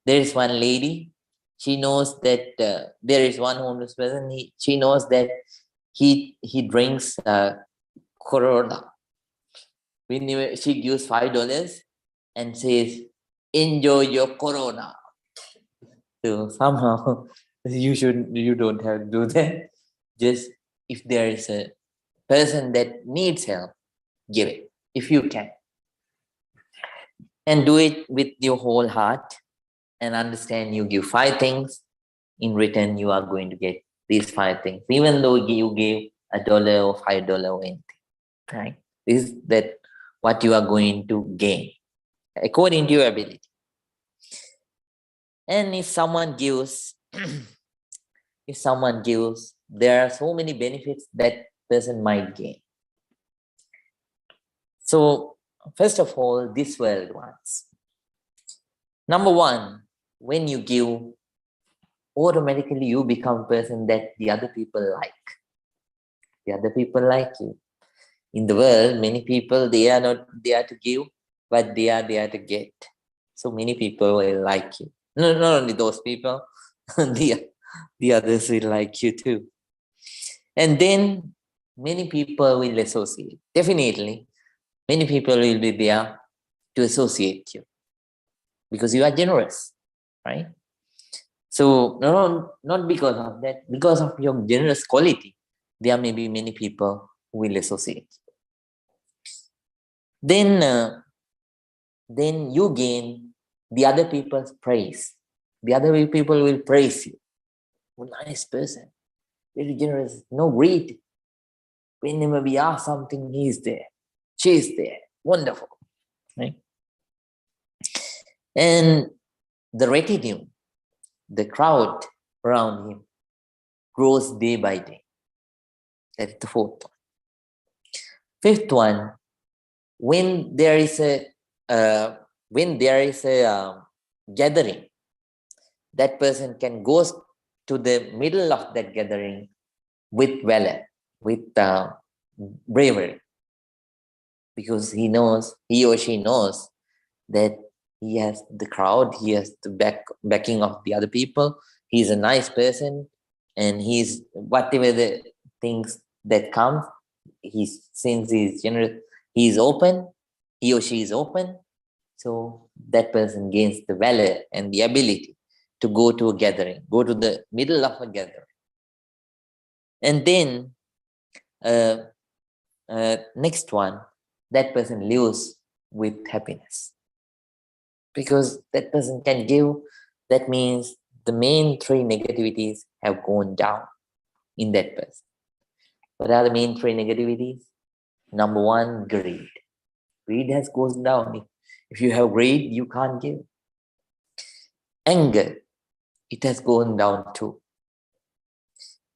There is one lady. She knows that there is one homeless person. She knows that he drinks Corona. Whenever she gives $5 and says, "Enjoy your Corona." So somehow you don't have to do that. Just if there is a person that needs help, give it if you can. And do it with your whole heart, and understand you give 5 things. In return, you are going to get these 5 things, even though you gave $1 or $5 or anything. Right? This is that what you are going to gain according to your ability. And if someone gives, there are so many benefits that person might gain. So first of all, this world wants. Number one, when you give, automatically you become a person that the other people like. The other people like you. In the world, many people, they are not there to give, but they are there to get. So many people will like you. No, not only those people, the others will like you too. And then many people will associate. Definitely, many people will be there to associate you because you are generous, right? So no, not because of that, because of your generous quality, there may be many people who will associate. Then you gain the other people's praise. The other people will praise you. Oh, nice person, very generous, no greed. Whenever we ask something, he's there, she's there, wonderful, right? And the retinue, the crowd around him, grows day by day. That's the fourth one. Fifth one, when there is a gathering, that person can go to the middle of that gathering with valor, with bravery, because he or she knows that he has the crowd, he has the backing of the other people. He's a nice person, and he's whatever the things that come, since he's generous, he's open, he or she is open. So that person gains the valor and the ability to go to a gathering, go to the middle of a gathering. And then next one, that person lives with happiness, because that person can give. That means the main 3 negativities have gone down in that person. What are the main 3 negativities? Number one, greed. Greed has gone down. If you have greed, you can't give. Anger, it has gone down too.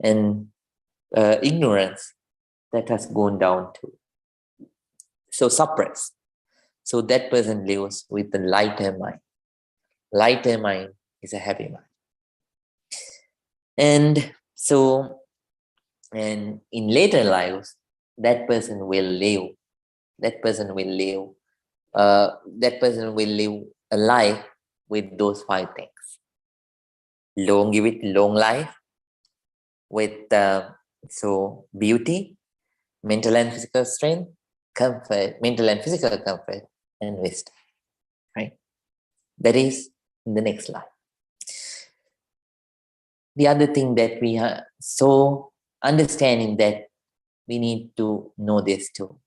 And ignorance, that has gone down too. So suppress. So that person lives with a lighter mind. Lighter mind is a happy mind. And so, and in later lives, that person will live. That person will live a life with those 5 things. Give it long life with beauty, mental and physical strength, comfort, mental and physical comfort, and wisdom. Right? That is in the next life. The other thing that we are so understanding that we need to know this too.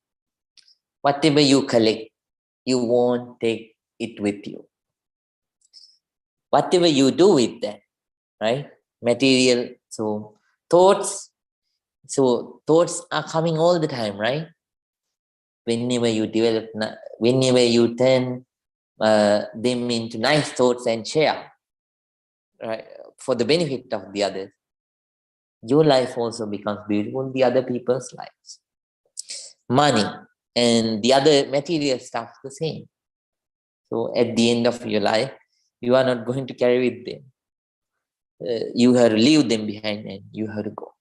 Whatever you collect, you won't take it with you. Whatever you do with that, right? Material, thoughts are coming all the time, right? Whenever you develop, whenever you turn them into nice thoughts and share, right, for the benefit of the others, your life also becomes beautiful, the other people's lives. Money and the other material stuff the same. So at the end of your life, you are not going to carry with them. You have to leave them behind and you have to go.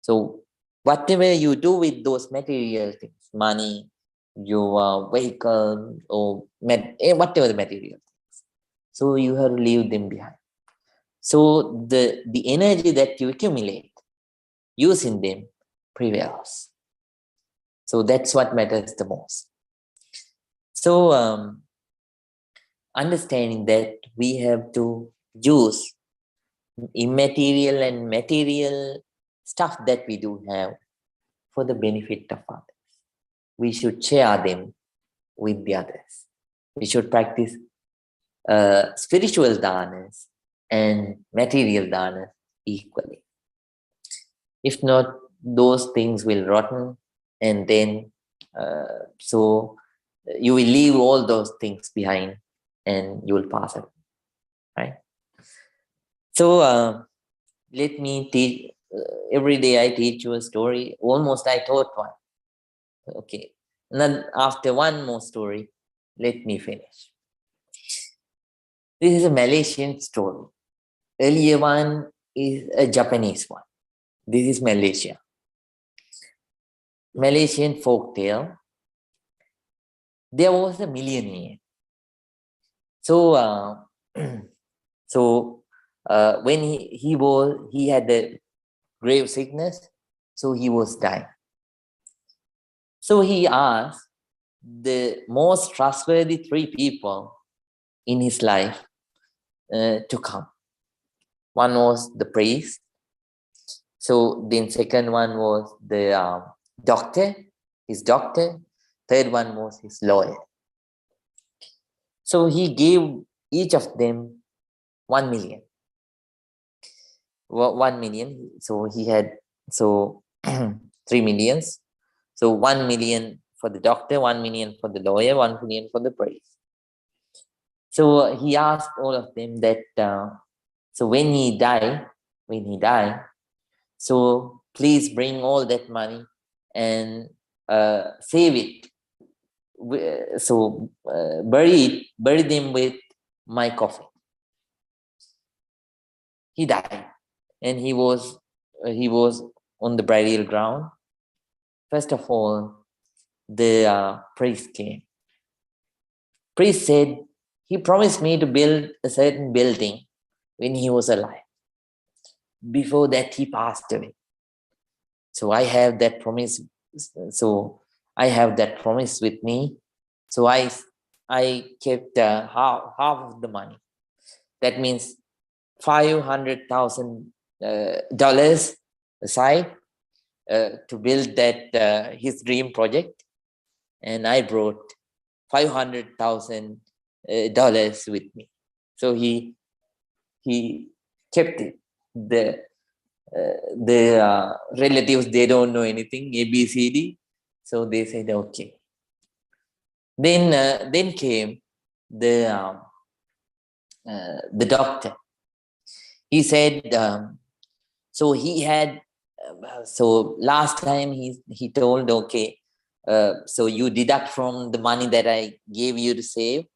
So whatever you do with those material things, money, your vehicle, or whatever the material things, so you have to leave them behind. So the energy that you accumulate using them prevails. So that's what matters the most. So understanding that we have to use immaterial and material stuff that we do have for the benefit of others. We should share them with the others. We should practice spiritual dhanas and material dhanas equally. If not, those things will rotten, and then so you will leave all those things behind and you will pass away, right? So let me teach. Every day I teach you a story. Almost I taught one. Okay. And then after one more story, let me finish. This is a Malaysian story. Earlier one is a Japanese one. This is Malaysia. Malaysian folktale. There was a millionaire. So when he had a grave sickness, so he was dying. So he asked the most trustworthy 3 people in his life to come. One was the priest. So then second one was the doctor, his doctor. Third one was his lawyer. So he gave each of them 1 million. 1 million. So he had 3 millions. So 1 million for the doctor, 1 million for the lawyer, 1 million for the priest. So he asked all of them that so when he died, so please bring all that money and save it. So bury them with my coffin. He died, and he was on the burial ground. First of all, the priest came. Priest said he promised me to build a certain building when he was alive. Before that, he passed away. So I have that promise. So I have that promise with me. So I kept half of the money. That means $500,000 aside to build that his dream project, and I brought $500,000 with me. So he kept it. The relatives, they don't know anything, ABCD. So they said okay. Then came the doctor. He said so he had so last time he told okay, so you deduct from the money that I gave you to save.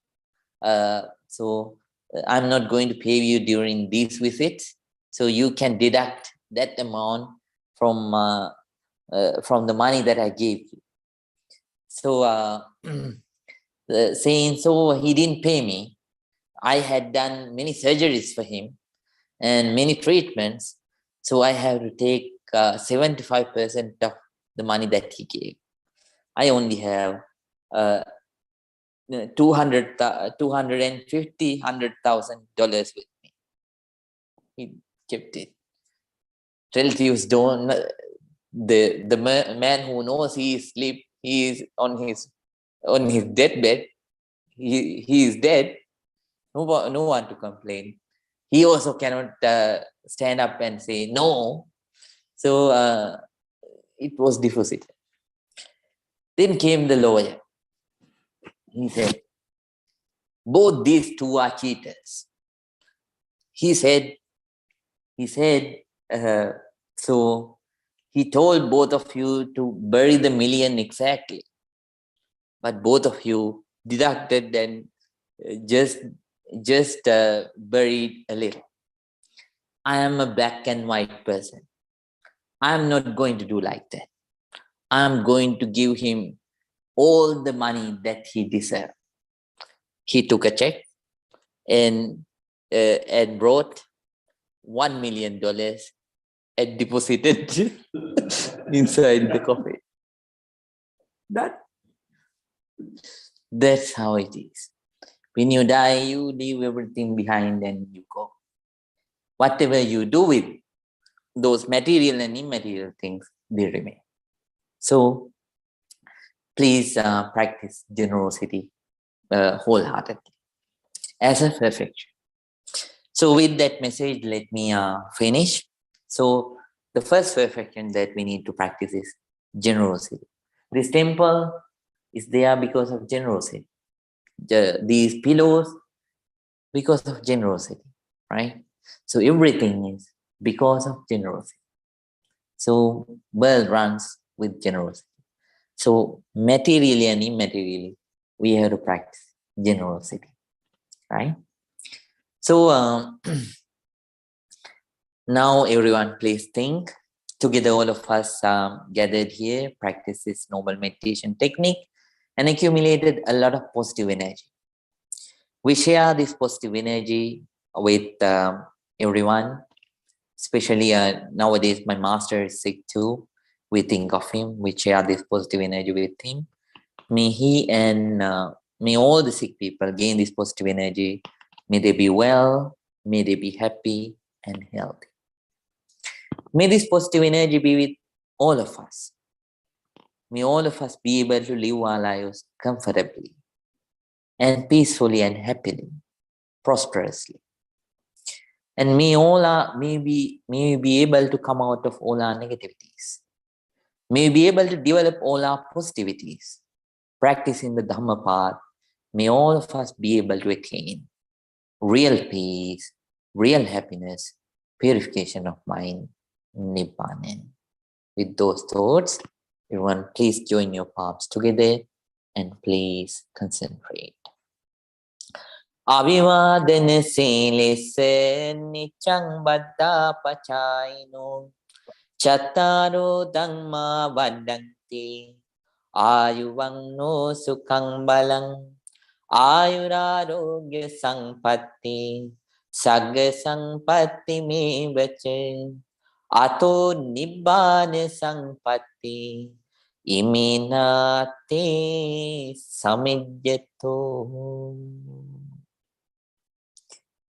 So I'm not going to pay you during these visits. So you can deduct that amount from the money that I gave you. So saying so he didn't pay me. I had done many surgeries for him and many treatments. So I have to take 75% of the money that he gave. I only have $100,000 with me. He kept it. Relatives don't. The man who knows he is on his deathbed, he is dead. No one to complain. He also cannot stand up and say no. So it was deposited. Then came the lawyer. He said, both these two are cheaters. He said, so he told both of you to bury the million exactly. But both of you deducted and just buried a little. I am a black and white person. I am not going to do like that. I am going to give him all the money that he deserved. He took a check and brought $1 million and deposited inside the coffin. That's how it is. When you die, you leave everything behind and you go. Whatever you do with those material and immaterial things, they remain. So please practice generosity wholeheartedly as a perfection. So with that message, let me finish. So the first perfection that we need to practice is generosity. This temple is there because of generosity. These pillows, because of generosity, right? So everything is because of generosity. So world runs with generosity. So materially and immaterially, we have to practice generosity, right? So now everyone please think. Together all of us gathered here, practice this noble meditation technique and accumulated a lot of positive energy. We share this positive energy with everyone, especially nowadays my master is sick too. We think of him, we share this positive energy with him. May he and may all the sick people gain this positive energy. May they be well, may they be happy and healthy. May this positive energy be with all of us. May all of us be able to live our lives comfortably and peacefully and happily, prosperously. And may we be able to come out of all our negativities. May we be able to develop all our positivities. Practicing the Dhamma path, may all of us be able to attain real peace, real happiness, purification of mind, Nibbana. With those thoughts, everyone please join your palms together and please concentrate. Abhivadana silisse niccang baddha pachayino chattaro dhamma vaddanti ayuvanno sukhang balang ayurarogya sampatti sagga sampatti me vache ato nibbana sampatti iminate samijjato.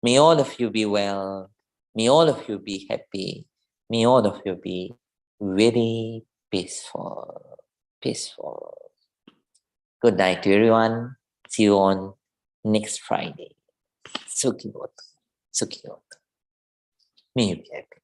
May all of you be well. May all of you be happy. May all of you be very peaceful. Peaceful. Good night to everyone. See you on next Friday. Sukhi Hotu. Sukhi Hotu. May you be happy.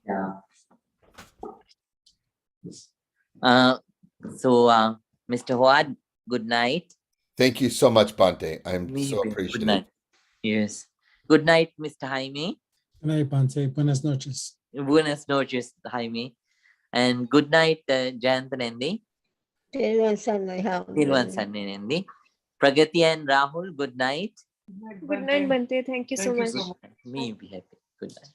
Yeah. Mr. Huad, good night. Thank you so much, Bhante. I'm so appreciative. Good night. Yes. Good night, Mr. Jaime. Good night, Bhante. Buenas noches. Buenas noches, Jaime. And good night, Jayantanandi. Tilwan Sananandi. Pragati and Rahul, good night. Good night, Bhante. Thank you so much. May you be happy. Good night.